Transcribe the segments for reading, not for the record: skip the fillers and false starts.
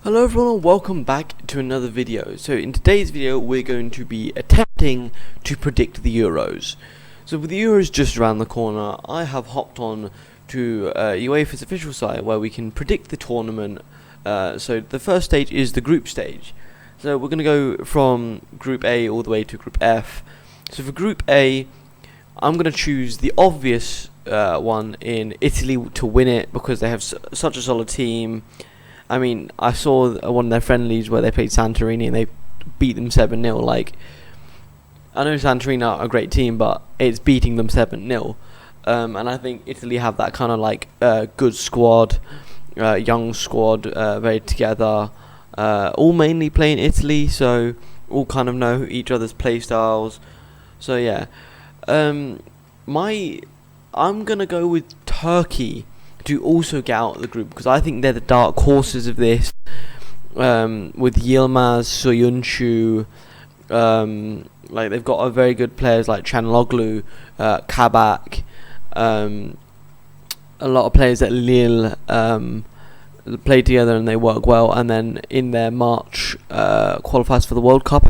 Hello everyone and welcome back to another video. So in today's video we're going to be attempting to predict the Euros. So with the Euros just around the corner, I have hopped on to UEFA's official site where we can predict the tournament. So the first stage is the group stage. So we're going to go from Group A all the way to Group F. So for Group A, I'm going to choose the obvious one in Italy to win it because they have such a solid team. I mean, I saw one of their friendlies where they played Santorini and they beat them 7-0. Like, I know Santorini are a great team, but it's beating them 7-0. And I think Italy have that kind of like good squad, young squad, very together. All mainly play in Italy, so all kind of know each other's play styles. So yeah, I'm gonna go with Turkey to also get out of the group because I think they're the dark horses of this. With Yilmaz, Soyuncu, like they've got very good players like Chanloglu, Kabak, a lot of players at Lille play together and they work well. And then in their March qualifiers for the World Cup,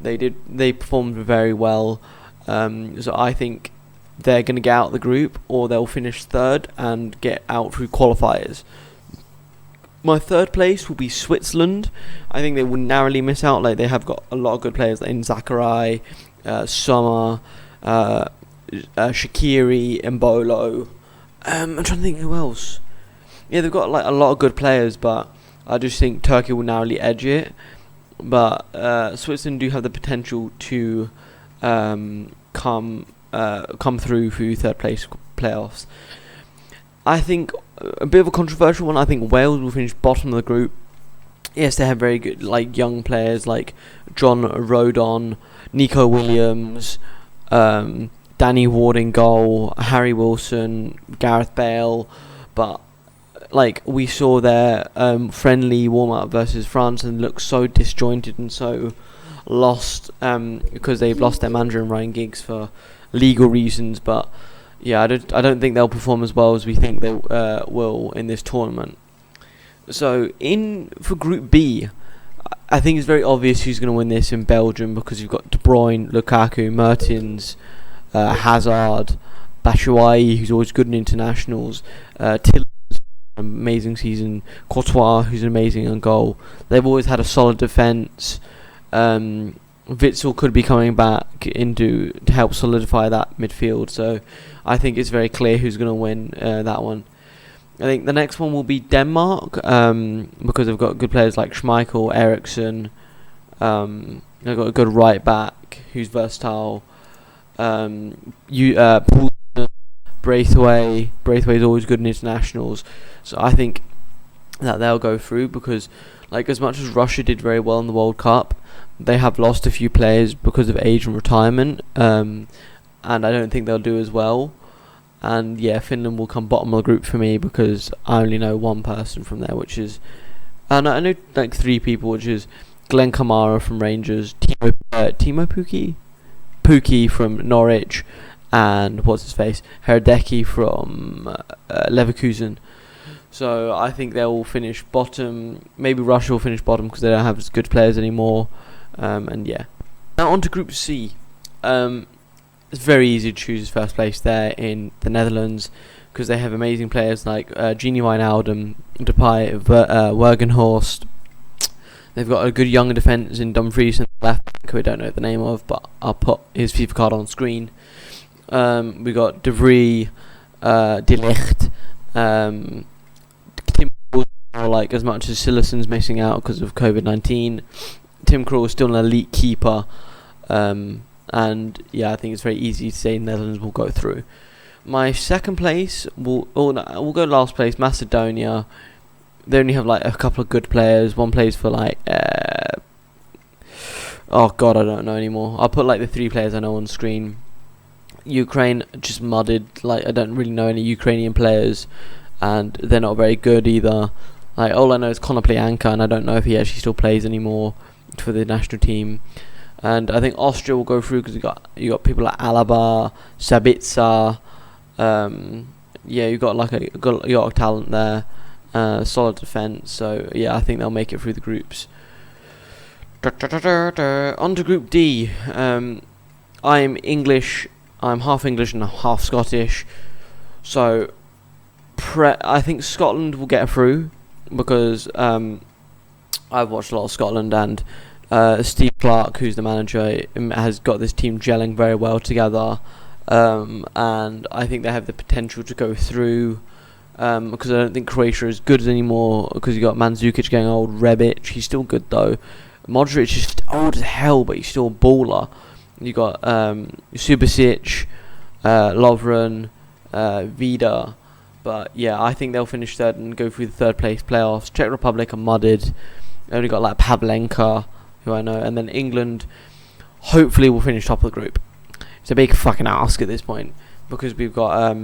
they performed very well. So I think they're going to get out of the group, or they'll finish third and get out through qualifiers. My third place will be Switzerland. I think they will narrowly miss out. Like, they have got a lot of good players like in Zachary, Sommer, Shaqiri, Mbolo. I'm trying to think who else. Yeah, they've got like a lot of good players, but I just think Turkey will narrowly edge it. But Switzerland do have the potential to come through third place playoffs. I think a bit of a controversial one. I think Wales will finish bottom of the group. Yes, they have very good like young players like John Rodon, Nico Williams, Danny Ward in goal, Harry Wilson, Gareth Bale. But like we saw their friendly warm up versus France and looked so disjointed and so lost because they've lost their manager and Ryan Giggs for legal reasons. But yeah, I don't think they'll perform as well as we think they will in this tournament. So for Group B, I think it's very obvious who's going to win this in Belgium because you've got De Bruyne, Lukaku, Mertens, Hazard, Batshuayi, who's always good in internationals, Tillman's amazing season, Courtois, who's amazing on goal. They've always had a solid defence. Witsel could be coming back to help solidify that midfield, so I think it's very clear who's going to win that one. I think the next one will be Denmark because they've got good players like Schmeichel, Eriksson. They've got a good right back who's versatile. Poulsen, Braithwaite is always good in internationals, so I think that they'll go through because, like, as much as Russia did very well in the World Cup, they have lost a few players because of age and retirement, and I don't think they'll do as well. And yeah, Finland will come bottom of the group for me because I only know one person from there, which is I know like three people, which is Glenn Kamara from Rangers, Timo Pukki from Norwich, and what's his face, Herdecki from Leverkusen. So I think they'll finish bottom. Maybe Russia will finish bottom because they don't have as good players anymore. And yeah. Now on to Group C. It's very easy to choose first place there in the Netherlands because they have amazing players like Gini Wijnaldum, Depay, Weghorst. They've got a good young defence in Dumfries and left back, who I don't know the name of, but I'll put his FIFA card on screen. We got De Vrij, De Ligt, Tim Krul, like as much as Sillesen's missing out because of COVID-19. Tim Krul is still an elite keeper, and yeah, I think it's very easy to say Netherlands will go through. My second place we'll go last place, Macedonia. They only have like a couple of good players. One plays for like oh god, I don't know anymore. I'll put like the three players I know on screen. Ukraine just mudded. Like, I don't really know any Ukrainian players, and they're not very good either. Like, all I know is Konoplyanka, and I don't know if he actually still plays anymore for the national team. And I think Austria will go through because you got people like Alaba, Sabitzer. Yeah, you got a talent there. solid defence. So yeah, I think they'll make it through the groups. On to Group D. I'm English. I'm half English and half Scottish. So I think Scotland will get through because I've watched a lot of Scotland, and Steve Clarke, who's the manager, has got this team gelling very well together, and I think they have the potential to go through, because I don't think Croatia is good anymore, because you got Mandzukic getting old, Rebic, he's still good though, Modric is old as hell, but he's still a baller. You got Subasic, Lovren, Vida. But yeah, I think they'll finish third and go through the third place playoffs. Czech Republic are mudded. They only got like Pavlenka, who I know, and then England hopefully will finish top of the group. It's a big fucking ask at this point, because we've got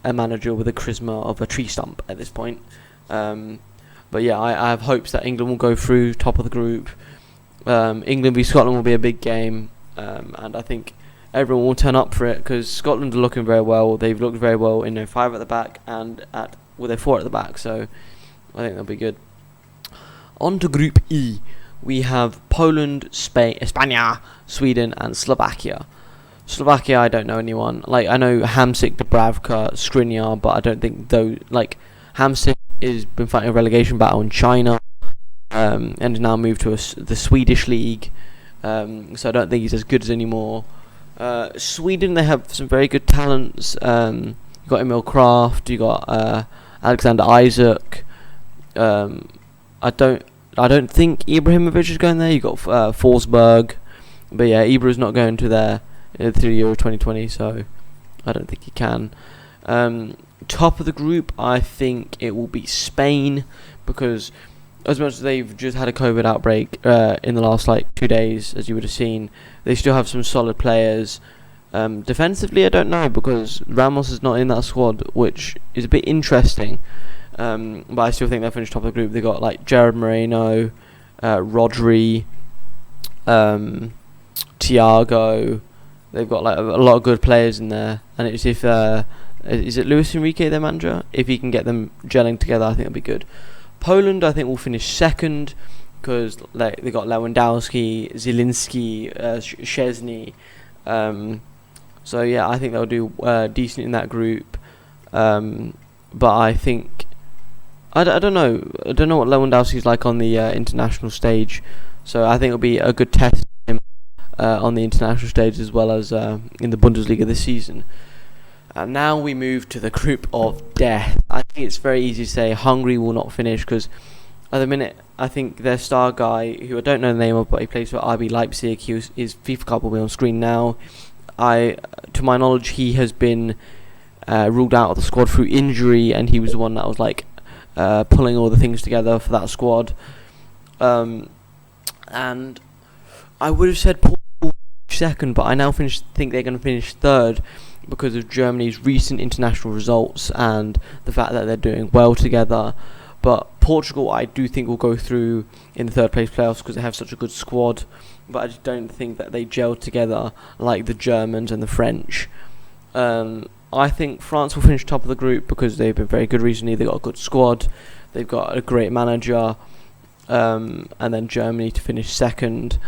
a manager with the charisma of a tree stump at this point. But yeah, I have hopes that England will go through top of the group. England v Scotland will be a big game, and I think everyone will turn up for it, because Scotland are looking very well. They've looked very well in their 5 at the back and with their 4 at the back, so I think they'll be good. On to Group E, we have Poland, Spain, Sweden, and Slovakia. Slovakia, I don't know anyone. Like, I know Hamsik, Dubravka, Skriniar, but I don't think Hamsik has been fighting a relegation battle in China, and has now moved to the Swedish league. So I don't think he's as good as anymore. Sweden, they have some very good talents. You got Emil Kraft, you got Alexander Isak. I don't think Ibrahimovic is going there. You got Forsberg, but yeah, Ibra's not going to there through Euro 2020, so I don't think he can. Top of the group, I think it will be Spain, because as much as they've just had a COVID outbreak in the last 2 days, as you would have seen, they still have some solid players. Defensively, I don't know, because Ramos is not in that squad, which is a bit interesting. But I still think they'll finish top of the group. They got Gerard Moreno, Rodri, Thiago. They've got a lot of good players in there, and it's is it Luis Enrique, their manager? If he can get them gelling together, I think it'll be good. Poland, I think, will finish second, because they got Lewandowski, Zielinski, Szczesny. So yeah, I think they'll do decent in that group. But I think I don't know what Lewandowski's like on the international stage. So I think it'll be a good test for him on the international stage, as well as in the Bundesliga this season. And now we move to the group of death. I think it's very easy to say Hungary will not finish, because at the minute, I think their star guy, who I don't know the name of, but he plays for RB Leipzig, his FIFA card will be on screen now. To my knowledge, he has been ruled out of the squad through injury, and he was the one that was pulling all the things together for that squad. And I would have said Portugal second, but I now think they're going to finish third, because of Germany's recent international results and the fact that they're doing well together. But Portugal, I do think, will go through in the third place playoffs, because they have such a good squad. But I just don't think that they gel together like the Germans and the French. I think France will finish top of the group, because they've been very good recently. They've got a good squad. They've got a great manager. And then Germany to finish second.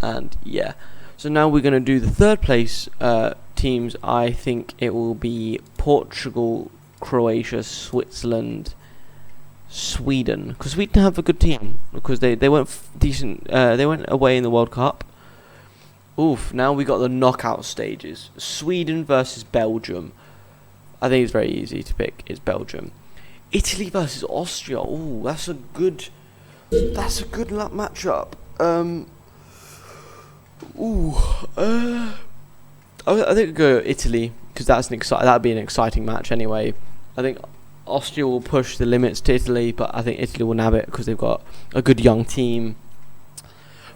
And yeah. So now we're going to do the third place teams. I think it will be Portugal, Croatia, Switzerland, Sweden, because Sweden have a good team, because they went decent. They went away in the World Cup. Oof! Now we got the knockout stages. Sweden versus Belgium. I think it's very easy to pick. It's Belgium. Italy versus Austria. Ooh, that's a good matchup. I think we'll go Italy, because that'd be an exciting match anyway. I think Austria will push the limits to Italy, but I think Italy will nab it, because they've got a good young team.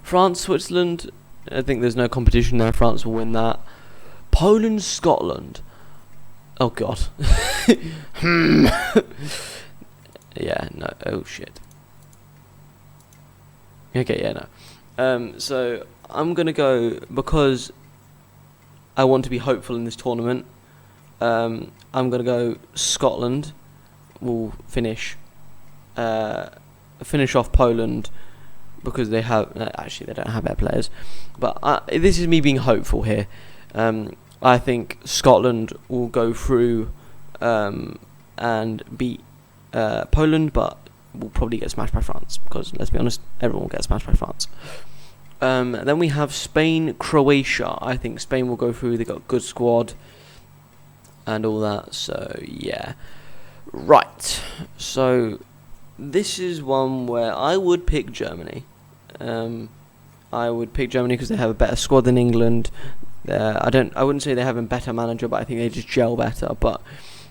France, Switzerland, I think there's no competition there. France will win that. Poland, Scotland. Oh god. Yeah, no. Oh shit. Okay, yeah, no. So I'm gonna go, because I want to be hopeful in this tournament. I'm gonna go Scotland will finish finish off Poland because they have actually they don't have better players, but this is me being hopeful here. I think Scotland will go through and beat Poland, but will probably get smashed by France because let's be honest, everyone will get smashed by France. Then we have Spain, Croatia. I think Spain will go through. They got a good squad and all that. So yeah, right. So this is one where I would pick Germany. I would pick Germany because they have a better squad than England. I wouldn't say they have a better manager, but I think they just gel better. But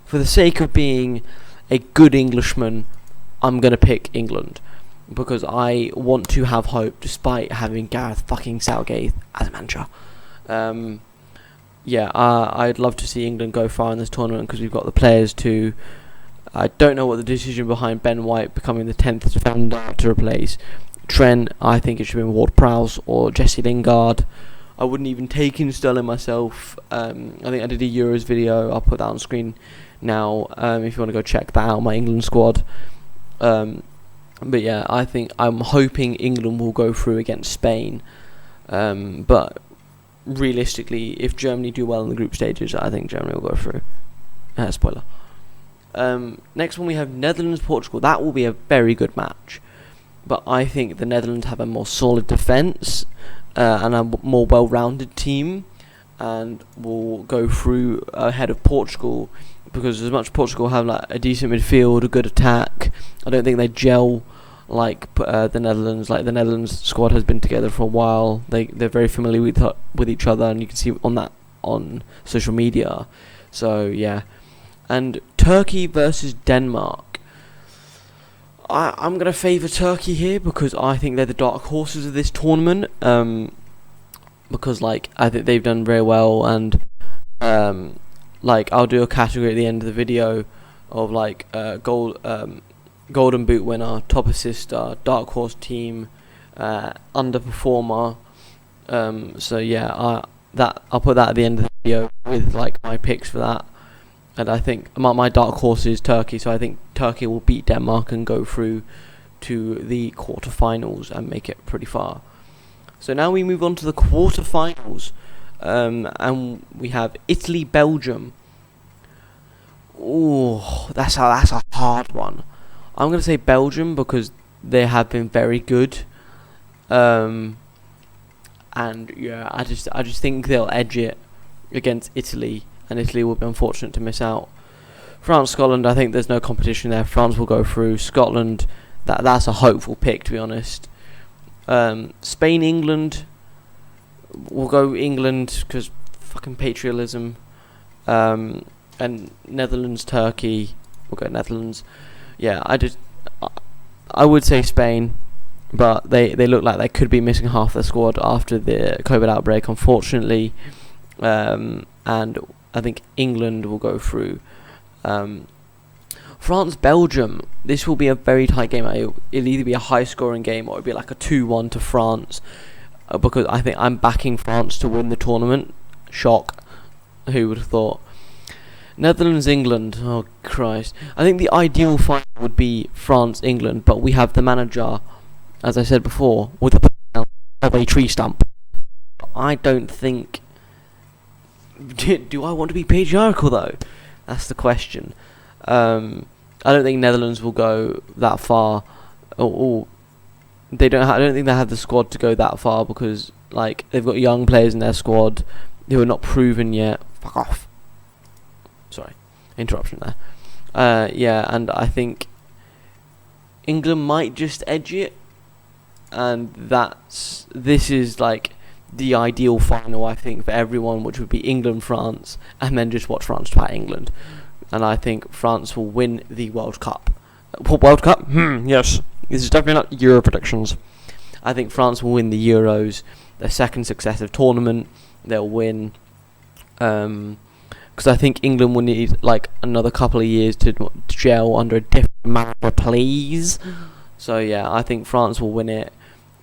for the sake of being a good Englishman, I'm gonna pick England because I want to have hope, despite having Gareth fucking Southgate as a manager. I'd love to see England go far in this tournament because we've got the players to. I don't know what the decision behind Ben White becoming the 10th defender to replace Trent. I think it should have been Ward-Prowse or Jesse Lingard. I wouldn't even take in Sterling myself. I think I did a Euros video. I'll put that on screen now if you want to go check that out, my England squad. But yeah, I'm hoping England will go through against Spain. But realistically, if Germany do well in the group stages, I think Germany will go through. Spoiler. Next one we have Netherlands-Portugal. That will be a very good match. But I think the Netherlands have a more solid defence and a more well-rounded team, and will go through ahead of Portugal, because as much as Portugal have like a decent midfield, a good attack, I don't think they gel like the Netherlands. Like the Netherlands squad has been together for a while. They're very familiar with each other, and you can see on social media. So yeah. And Turkey versus Denmark. I'm going to favour Turkey here because I think they're the dark horses of this tournament. Because I think they've done very well, and I'll do a category at the end of the video of golden boot winner, top assister, dark horse team, underperformer. So yeah, I'll put that at the end of the video with my picks for that. And I think my dark horse is Turkey, so I think Turkey will beat Denmark and go through to the quarterfinals and make it pretty far. So now we move on to the quarterfinals, and we have Italy, Belgium. Ooh, that's a hard one. I'm going to say Belgium because they have been very good, and yeah, I just think they'll edge it against Italy. And Italy will be unfortunate to miss out. France, Scotland, I think there's no competition there. France will go through. Scotland, that's a hopeful pick, to be honest. Spain, England, we'll go England because fucking patriotism. And Netherlands, Turkey, we'll go Netherlands. Yeah, I would say Spain, but they look like they could be missing half their squad after the COVID outbreak, unfortunately. And I think England will go through. France, Belgium. This will be a very tight game. It'll either be a high-scoring game or it'll be like a 2-1 to France. Because I think I'm backing France to win the tournament. Shock. Who would have thought? Netherlands, England. Oh, Christ. I think the ideal final would be France, England. But we have the manager, as I said before, with a of a tree stump. I don't think... Do I want to be patriarchal though? That's the question. I don't think Netherlands will go that far. They don't. I don't think they have the squad to go that far because they've got young players in their squad who are not proven yet. Fuck off. Sorry, interruption there. Yeah, and I think England might just edge it, and this is the ideal final, I think, for everyone, which would be England-France, and then just watch France fight England. And I think France will win the World Cup. World Cup? Yes. This is definitely not Euro predictions. I think France will win the Euros, their second successive tournament. They'll win. Because I think England will need another couple of years to gel under a different manager, please. So yeah, I think France will win it.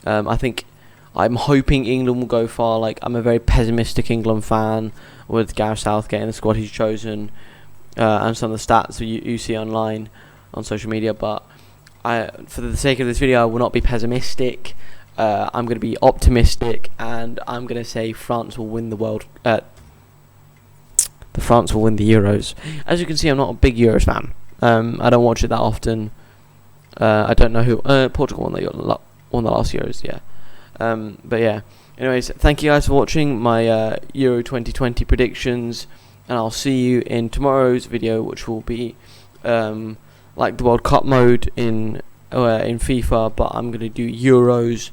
I'm hoping England will go far. I'm a very pessimistic England fan with Gareth Southgate and the squad he's chosen, and some of the stats you see online on social media. But for the sake of this video, I will not be pessimistic. I'm going to be optimistic, and I'm going to say France will win the France will win the Euros. As you can see, I'm not a big Euros fan. I don't watch it that often. I don't know who Portugal won the last Euros, yeah. But yeah. Anyways, thank you guys for watching my Euro 2020 predictions, and I'll see you in tomorrow's video, which will be like the World Cup mode in FIFA, but I'm gonna do Euros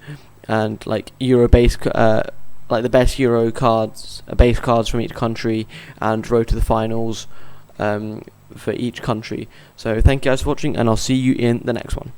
and like Euro base, like the best Euro cards, base cards from each country, and road to the finals for each country. So thank you guys for watching, and I'll see you in the next one.